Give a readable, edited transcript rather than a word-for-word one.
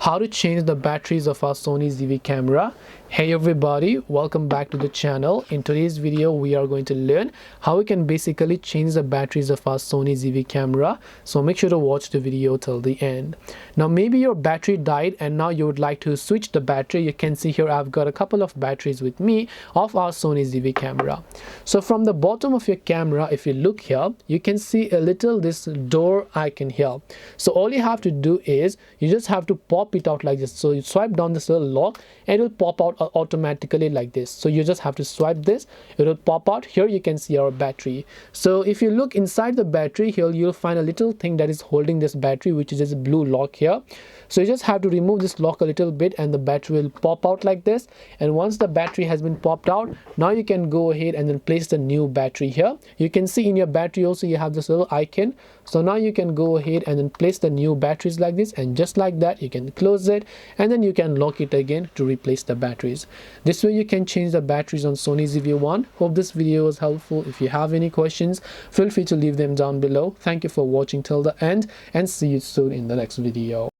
how to change the batteries of our Sony ZV camera. Hey everybody, welcome back to the channel. In today's video we are going to learn how we can basically change the batteries of our Sony ZV camera, so make sure to watch the video till the end. Now maybe your battery died and now you would like to switch the battery. You can see here I've got a couple of batteries with me of our Sony ZV camera. So from the bottom of your camera, if you look here, you can see a little this door icon here. So all you have to do is you just have to pop it out like this. So you swipe down this little lock and it will pop out automatically like this. So you just have to swipe this, it will pop out. Here you can see our battery. So if you look inside the battery, here you'll find a little thing that is holding this battery, which is this blue lock here. So you just have to remove this lock a little bit and the battery will pop out like this. And once the battery has been popped out, now you can go ahead and then place the new battery here. You can see in your battery also you have this little icon. So now you can go ahead and then place the new batteries like this, and just like that you can close it and then you can lock it again to replace the batteries. This way you can change the batteries on Sony ZV-1. Hope this video was helpful. If you have any questions, feel free to leave them down below. Thank you for watching till the end and see you soon in the next video.